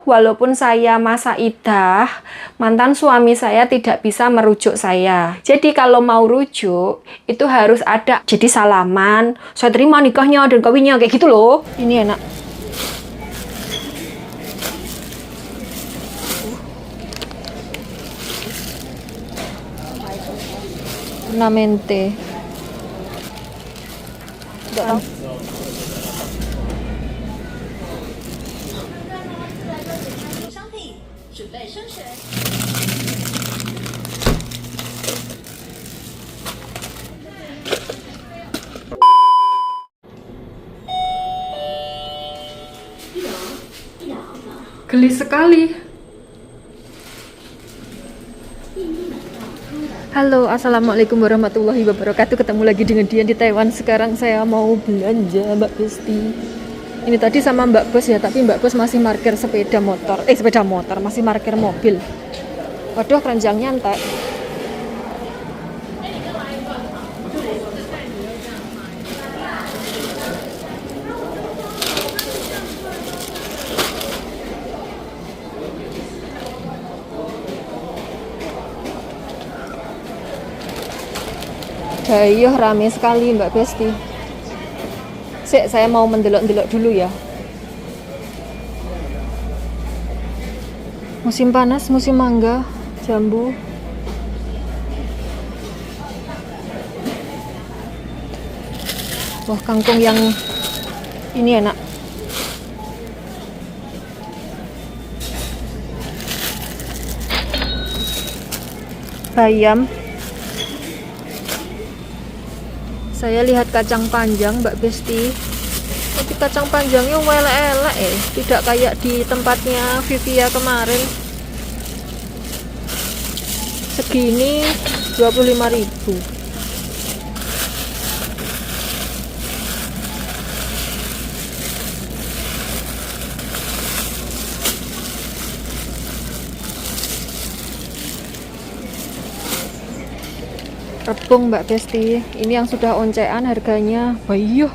Walaupun saya masa idah, mantan suami saya tidak bisa merujuk saya. Jadi kalau mau rujuk, itu harus ada. Jadi salaman, saya terima nikahnya dan kawinnya, kayak gitu loh. Ini enak. Ornamente. Tidak tahu. Geli sekali. Halo, assalamualaikum warahmatullahi wabarakatuh. Ketemu lagi dengan Dian di Taiwan. Sekarang saya mau belanja, Mbak Besti. Ini tadi sama Mbak Bos ya, tapi Mbak Bos masih parkir sepeda motor. Masih parkir mobil. Waduh, keranjangnya entek. Ayo, rame sekali Mbak Besti. Sik, saya mau mendelok-delok dulu ya. Musim panas, musim mangga, jambu. Wah, kangkung yang ini enak. Bayam. Saya lihat kacang panjang Mbak Besti. Tapi kacang panjangnya elek-elek tidak kayak di tempatnya Vivia kemarin. Segini 25.000. Rebung Mbak Besti, ini yang sudah oncean harganya bayuh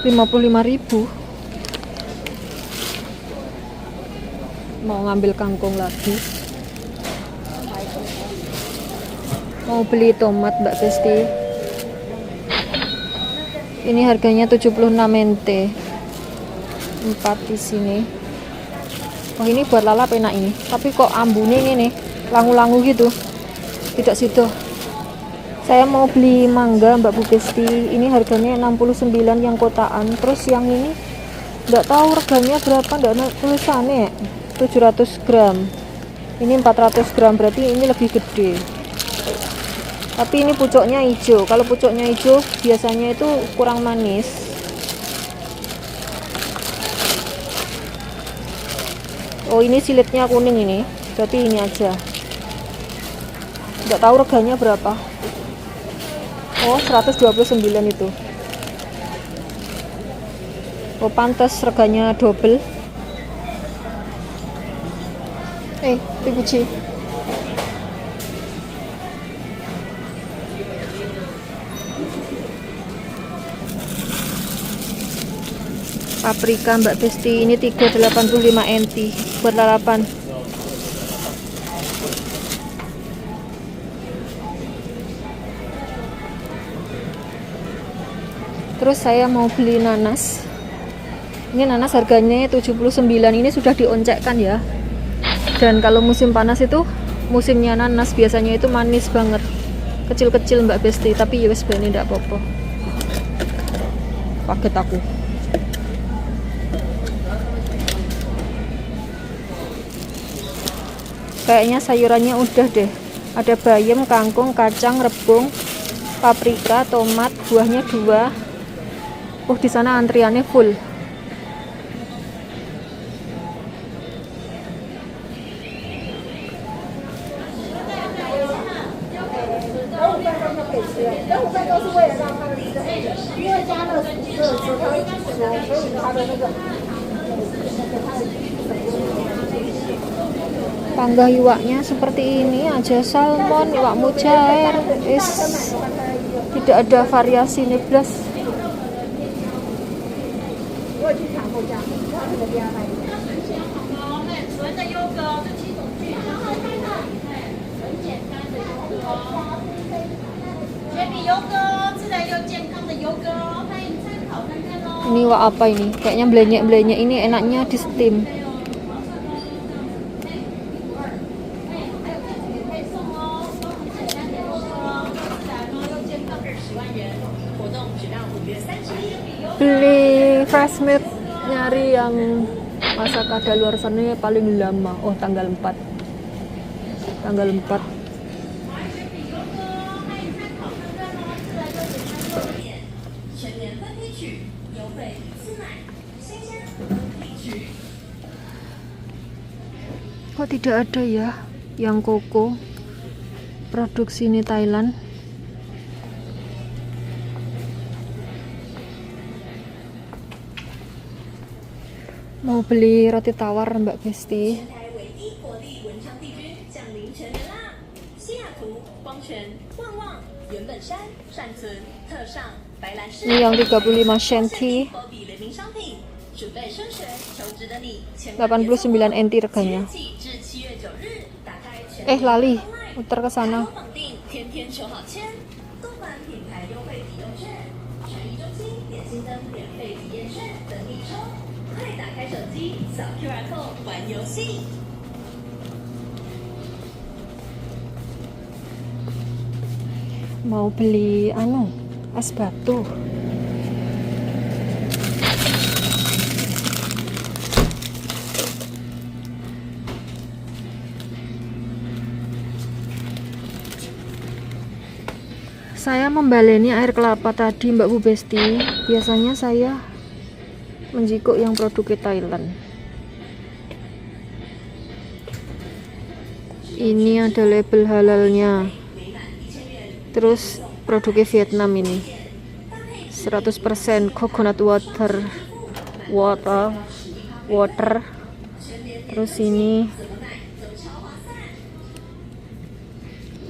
55.000. Mau ngambil kangkung lagi. Mau beli tomat Mbak Besti. Ini harganya 76 ente. 4 di sini. Oh, ini buat lalap enak ini. Tapi kok ambune ini nih, langu-langu gitu. Tidak situ. Saya mau beli mangga Mbak Bu Besti. Ini harganya 69 yang kotaan. Terus yang ini enggak tahu reganya berapa, enggak ada tulisannya. 700 gram. Ini 400 gram, berarti ini lebih gede. Tapi ini pucuknya hijau. Kalau pucuknya hijau biasanya itu kurang manis. Oh, ini silitnya kuning ini. Berarti ini aja. Enggak tahu reganya berapa. Oh, 129 itu. Oh, pantas reganya double. Gucci. Paprika Mbak Besti, ini 385 NT buat lalapan. Terus saya mau beli nanas. Ini nanas harganya 79. Ini sudah dioncekkan ya. Dan kalau musim panas itu musimnya nanas biasanya itu manis banget. Kecil-kecil Mbak Besti, tapi ya wes bene ndak apa-apa. Paket aku. Kayaknya sayurannya udah deh. Ada bayam, kangkung, kacang, rebung, paprika, tomat, buahnya 2. Oh, di sana antriannya full. Panggah iwaknya seperti ini aja, salmon, iwak mujair, tidak ada variasi nih blas. wah apa ini? Kayaknya blenyek-blenyek ini enaknya di steam. Beli fresh milk, nyari yang masa kadaluarsanya paling lama. Oh, tanggal 4. Tanggal 4. Kok tidak ada ya yang koko produksi ini Thailand? Mau beli roti tawar Mbak Besti. Ini yang 35 senti, 89 NT reganya. Lali, muter ke sana. Mau beli es batu. Saya membaleni air kelapa tadi Mbak Bu Besti. Biasanya saya menjikuk yang produk Thailand. Ini ada label halalnya. Terus produknya Vietnam ini. 100% coconut water. Terus ini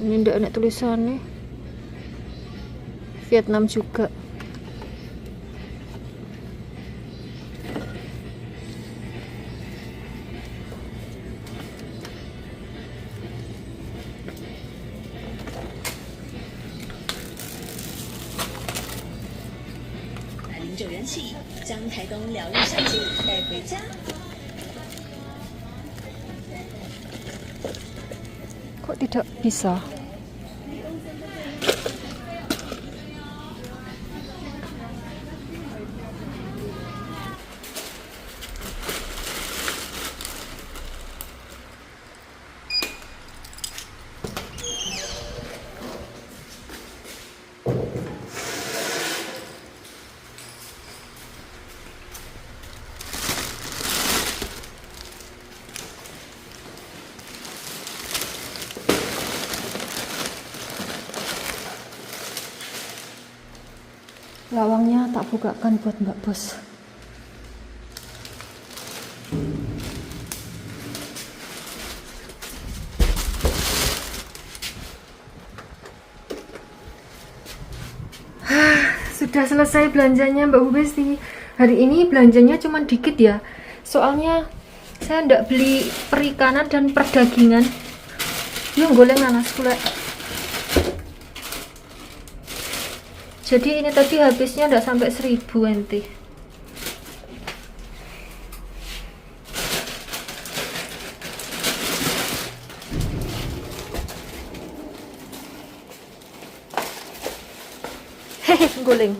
ndak ada tulisannya. Vietnam juga. Kok tidak bisa? Lawangnya tak bukakan buat Mbak Bos. Sudah selesai belanjanya Mbak Bu Besti. Hari ini belanjanya cuma dikit ya. Soalnya saya ndak beli perikanan dan perdagingan. Yang goleng nanas kula. Jadi ini tadi habisnya ndak sampai 1000 NT. Hehe, guling.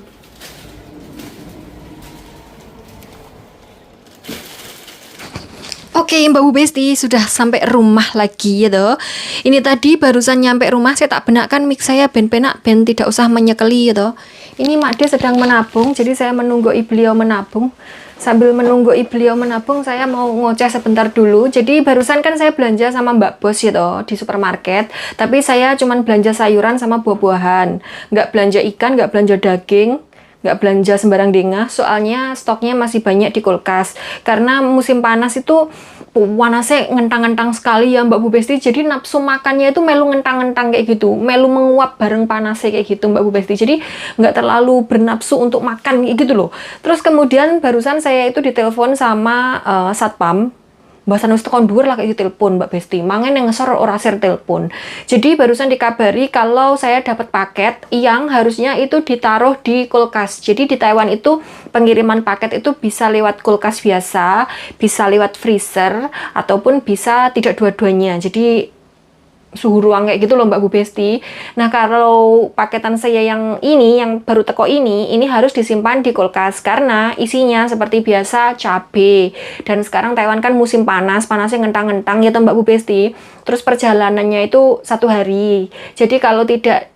Oke Mbak Bu Besti, sudah sampai rumah lagi ya toh. Ini tadi barusan nyampe rumah, saya tak benakkan mic saya ben penak ben tidak usah menyekeli ya toh. Ini Mak De sedang menabung, jadi saya menunggu beliau menabung. Sambil menunggu beliau menabung, saya mau ngoceh sebentar dulu. Jadi barusan kan saya belanja sama Mbak Bos ya toh di supermarket. Tapi saya cuman belanja sayuran sama buah-buahan. Nggak belanja ikan, nggak belanja daging. Nggak belanja sembarang dengah, soalnya stoknya masih banyak di kulkas. Karena musim panas itu panasnya ngentang-ngentang sekali ya Mbak Bu Besti, jadi nafsu makannya itu melu ngentang-ngentang kayak gitu, melu menguap bareng panasnya kayak gitu Mbak Bu Besti, jadi nggak terlalu bernafsu untuk makan kayak gitu loh. Terus kemudian barusan saya itu ditelepon sama satpam Bahasan wis tekan dhuwur lah kayak telepon Mbak Besti. Mangen yang ngesor ora share telepon. Jadi barusan dikabari kalau saya dapat paket yang harusnya itu ditaruh di kulkas. Jadi di Taiwan itu pengiriman paket itu bisa lewat kulkas biasa, bisa lewat freezer, ataupun bisa tidak dua-duanya. Jadi suhu ruang kayak gitu loh Mbak Bu Besti. Nah kalau paketan saya yang ini, yang baru teko ini harus disimpan di kulkas karena isinya seperti biasa cabai. Dan sekarang Taiwan kan musim panas, panasnya ngentang-ngentang ya Mbak Bu Besti. Terus perjalanannya itu 1 hari. Jadi kalau tidak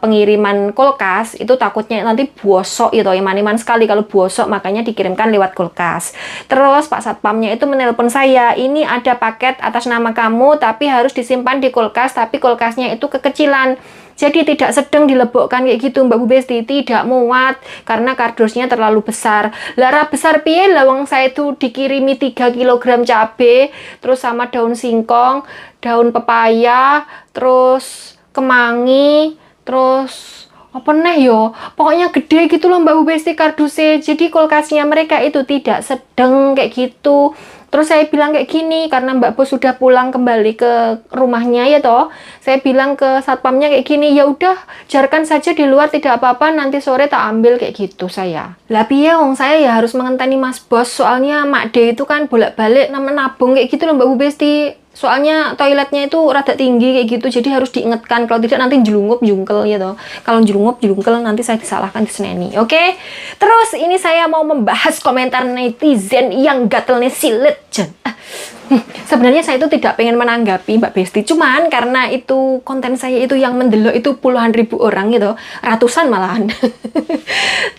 pengiriman kulkas itu takutnya nanti bosok gitu, iman-iman sekali kalau bosok, makanya dikirimkan lewat kulkas. Terus Pak Satpamnya itu menelpon saya, ini ada paket atas nama kamu tapi harus disimpan di kulkas, tapi kulkasnya itu kekecilan. Jadi tidak sedang dilebokkan kayak gitu Mbak Bu Besti, tidak muat karena kardusnya terlalu besar. Lara besar piye lawang saya itu dikirimi 3 kg cabai, terus sama daun singkong, daun pepaya, terus kemangi, terus apa nih yo, pokoknya gede gitu loh Mbak Bu Besti kardusnya. Jadi kulkasnya mereka itu tidak sedang kayak gitu. Terus saya bilang kayak gini, karena Mbak Bos sudah pulang kembali ke rumahnya ya toh. Saya bilang ke satpamnya kayak gini, ya udah biarkan saja di luar tidak apa-apa, nanti sore tak ambil kayak gitu saya. Lah piye wong saya ya harus mengenteni Mas Bos, soalnya Mak D itu kan bolak-balik nabung kayak gitu loh Mbak Bu Besti. Soalnya toiletnya itu rada tinggi kayak gitu, jadi harus diingatkan, kalau tidak nanti jelungup jungkel gitu. Kalau jelungup jungkel nanti saya disalahkan diseneni. Oke. Terus ini saya mau membahas komentar netizen yang gatelnya silet. Sebenarnya saya itu tidak pengen menanggapi Mbak Besti, cuman karena itu konten saya itu yang mendelok itu puluhan ribu orang gitu, ratusan malahan.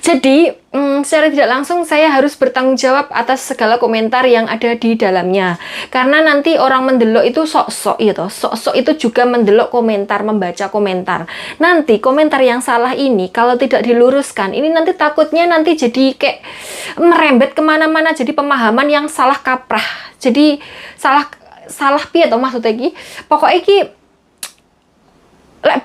Jadi secara tidak langsung saya harus bertanggung jawab atas segala komentar yang ada di dalamnya. Karena nanti orang mendelok itu sok-sok gitu, sok-sok itu juga mendelok komentar, membaca komentar. Nanti komentar yang salah ini kalau tidak diluruskan, ini nanti takutnya nanti jadi kayak merembet kemana-mana, jadi pemahaman yang salah kaprah. Jadi salah piye toh maksudnya iki? Pokoknya iki lek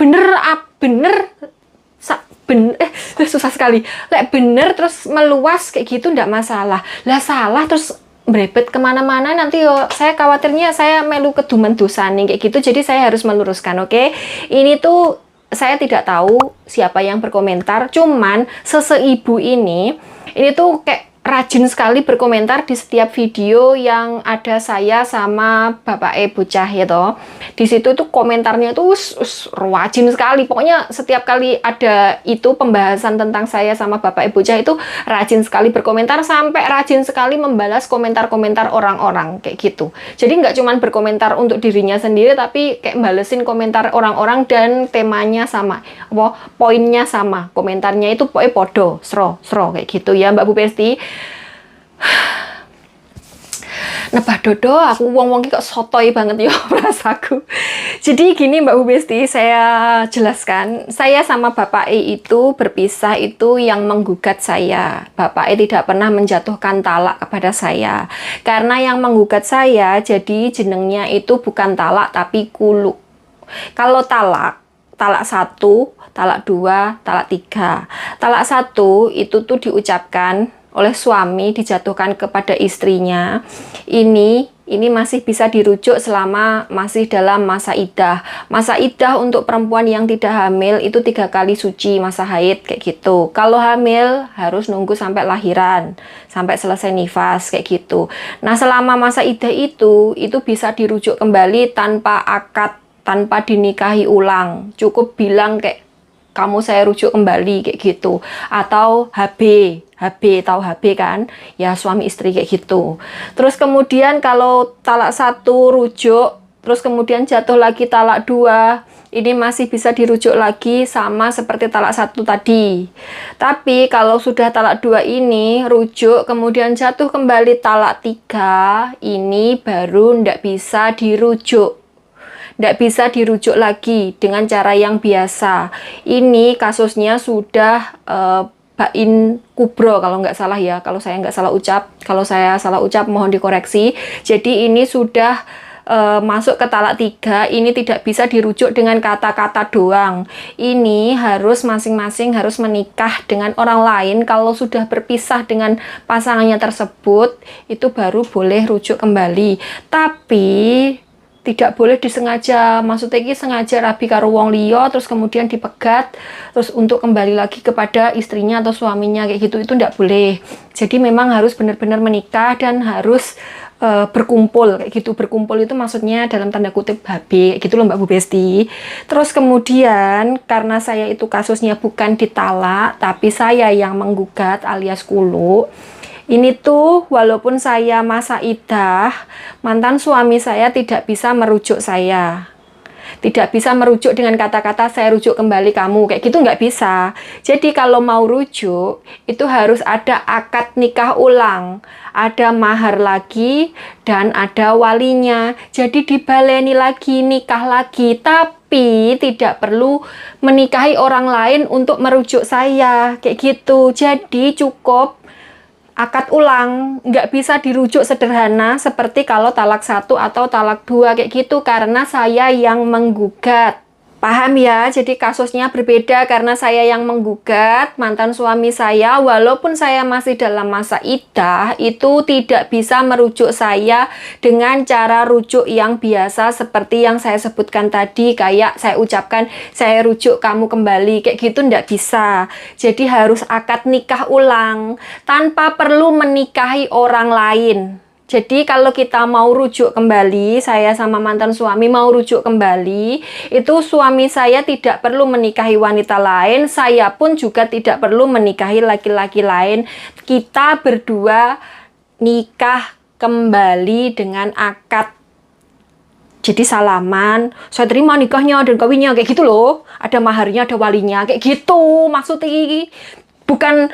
susah sekali. Lek bener terus meluas kayak gitu ndak masalah. Lah salah terus berebet kemana-mana nanti yo saya khawatirnya saya melu keduman dosa nih kayak gitu. Jadi saya harus meluruskan, oke? Ini tuh saya tidak tahu siapa yang berkomentar, cuman seseibu ini tuh kayak rajin sekali berkomentar di setiap video yang ada saya sama Bapak Bocah ya toh. Di situ tuh komentarnya tuh rajin sekali. Pokoknya setiap kali ada itu pembahasan tentang saya sama Bapak Bocah itu rajin sekali berkomentar, sampai rajin sekali membalas komentar-komentar orang-orang kayak gitu. Jadi nggak cuman berkomentar untuk dirinya sendiri, tapi kayak balesin komentar orang-orang dan temanya sama, poinnya sama, komentarnya itu pokoknya podo, sro kayak gitu ya Mbak Bu Besti. Nebah dodo, aku wong-wong kok sotoy banget ya rasaku. Jadi gini Mbak Bu Besti, saya jelaskan. Saya sama Bapak E itu berpisah itu yang menggugat saya. Bapak E tidak pernah menjatuhkan talak kepada saya. Karena yang menggugat saya, jadi jenengnya itu bukan talak tapi kulu. Kalau talak 1, talak 2, talak 3. Talak 1 itu tuh diucapkan oleh suami, dijatuhkan kepada istrinya. Ini masih bisa dirujuk selama masih dalam masa iddah. Masa iddah untuk perempuan yang tidak hamil itu 3 kali suci masa haid kayak gitu. Kalau hamil harus nunggu sampai lahiran, sampai selesai nifas kayak gitu. Nah selama masa iddah itu bisa dirujuk kembali tanpa akad, tanpa dinikahi ulang. Cukup bilang kayak kamu saya rujuk kembali kayak gitu, atau HB tahu HB kan ya, suami istri kayak gitu. Terus kemudian kalau talak 1 rujuk, terus kemudian jatuh lagi talak 2, ini masih bisa dirujuk lagi sama seperti talak 1 tadi. Tapi kalau sudah talak 2 ini rujuk kemudian jatuh kembali talak 3, ini baru ndak bisa dirujuk. Nggak bisa dirujuk lagi dengan cara yang biasa. Ini kasusnya sudah bain kubro kalau nggak salah ya. Kalau saya nggak salah ucap, kalau saya salah ucap mohon dikoreksi. Jadi ini sudah masuk ke talak 3, ini tidak bisa dirujuk dengan kata-kata doang. Ini harus masing-masing harus menikah dengan orang lain. Kalau sudah berpisah dengan pasangannya tersebut, itu baru boleh rujuk kembali. Tapi tidak boleh disengaja, maksudnya ini sengaja rabi karo wong liya terus kemudian dipegat terus untuk kembali lagi kepada istrinya atau suaminya kayak gitu, itu tidak boleh. Jadi memang harus benar-benar menikah dan harus berkumpul kayak gitu. Berkumpul itu maksudnya dalam tanda kutip HB gitu loh Mbak Bu Besti. Terus kemudian karena saya itu kasusnya bukan ditalak tapi saya yang menggugat alias kulu. Ini tuh walaupun saya masa iddah, mantan suami saya tidak bisa merujuk saya. Tidak bisa merujuk dengan kata-kata saya rujuk kembali kamu. Kayak gitu nggak bisa. Jadi kalau mau rujuk, itu harus ada akad nikah ulang. Ada mahar lagi dan ada walinya. Jadi dibaleni lagi, nikah lagi. Tapi tidak perlu menikahi orang lain untuk merujuk saya. Kayak gitu. Jadi cukup akad ulang, nggak bisa dirujuk sederhana seperti kalau talak 1 atau talak 2 kayak gitu karena saya yang menggugat. Paham ya? Jadi kasusnya berbeda karena saya yang menggugat mantan suami saya, walaupun saya masih dalam masa iddah, itu tidak bisa merujuk saya dengan cara rujuk yang biasa seperti yang saya sebutkan tadi, kayak saya ucapkan saya rujuk kamu kembali, kayak gitu nggak bisa. Jadi harus akad nikah ulang tanpa perlu menikahi orang lain. Jadi kalau kita mau rujuk kembali, saya sama mantan suami mau rujuk kembali, itu suami saya tidak perlu menikahi wanita lain, saya pun juga tidak perlu menikahi laki-laki lain. Kita berdua nikah kembali dengan akad. Jadi salaman, saya terima nikahnya dan kawinnya kayak gitu loh. Ada maharnya, ada walinya, kayak gitu. Maksudnya bukan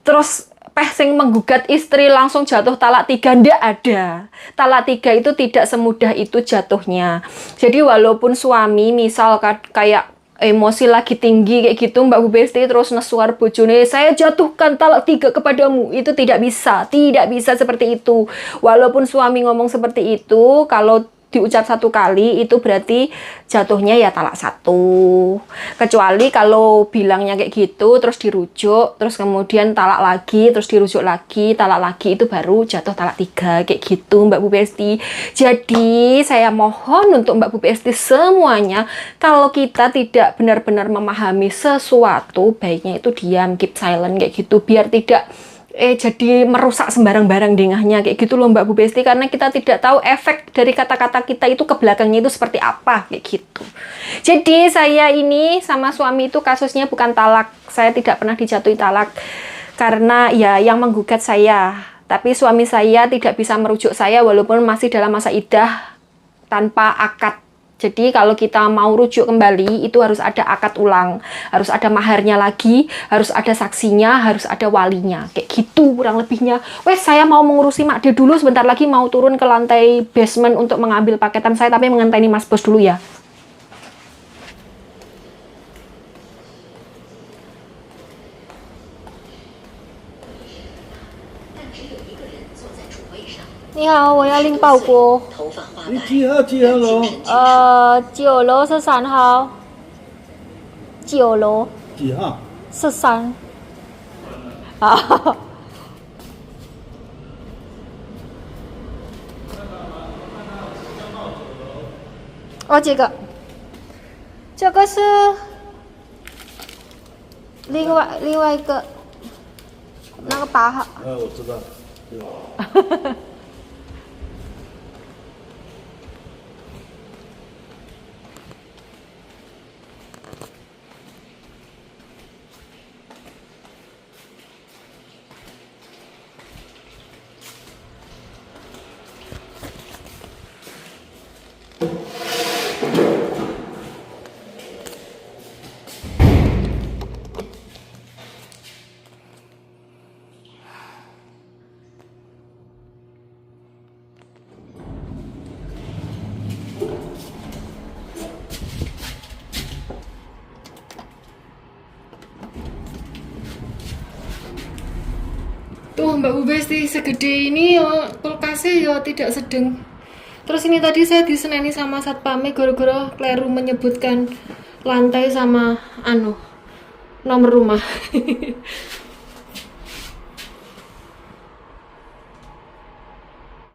terus sing menggugat istri langsung jatuh talak 3, ndak ada. Talak 3 itu tidak semudah itu jatuhnya. Jadi walaupun suami misal kayak emosi lagi tinggi kayak gitu Mbak Bu Besti terus nesuar bojone, saya jatuhkan talak 3 kepadamu, itu tidak bisa seperti itu. Walaupun suami ngomong seperti itu, kalau diucap 1 kali itu berarti jatuhnya ya talak 1. Kecuali kalau bilangnya kayak gitu terus dirujuk, terus kemudian talak lagi, terus dirujuk lagi, talak lagi, itu baru jatuh talak 3 kayak gitu Mbak Bu Besti. Jadi saya mohon untuk Mbak Bu Besti semuanya, kalau kita tidak benar-benar memahami sesuatu, baiknya itu diam, keep silent kayak gitu, biar tidak jadi merusak sembarang barang dengahnya kayak gitu loh Mbak Bu Besti, karena kita tidak tahu efek dari kata-kata kita itu ke belakangnya itu seperti apa kayak gitu. Jadi saya ini sama suami itu kasusnya bukan talak, saya tidak pernah dijatuhi talak karena ya yang menggugat saya, tapi suami saya tidak bisa merujuk saya walaupun masih dalam masa iddah tanpa akad. Jadi kalau kita mau rujuk kembali itu harus ada akad ulang, harus ada maharnya lagi, harus ada saksinya, harus ada walinya, kayak gitu kurang lebihnya. Wes, saya mau mengurusi Mak D dulu, sebentar lagi mau turun ke lantai basement untuk mengambil paketan saya, tapi mengenteni Mas Bos dulu ya. Ni hao, 我要拎包裹。你几号楼9楼13号。9楼几号13。好。哦，这个是另外一个那个8号。我知道。Tuh Mbak Bu Besti, segede ini ya kulkasnya ya tidak sedang Terus ini tadi saya diseneni sama satpamnya gara-gara keliru menyebutkan lantai sama nomor rumah.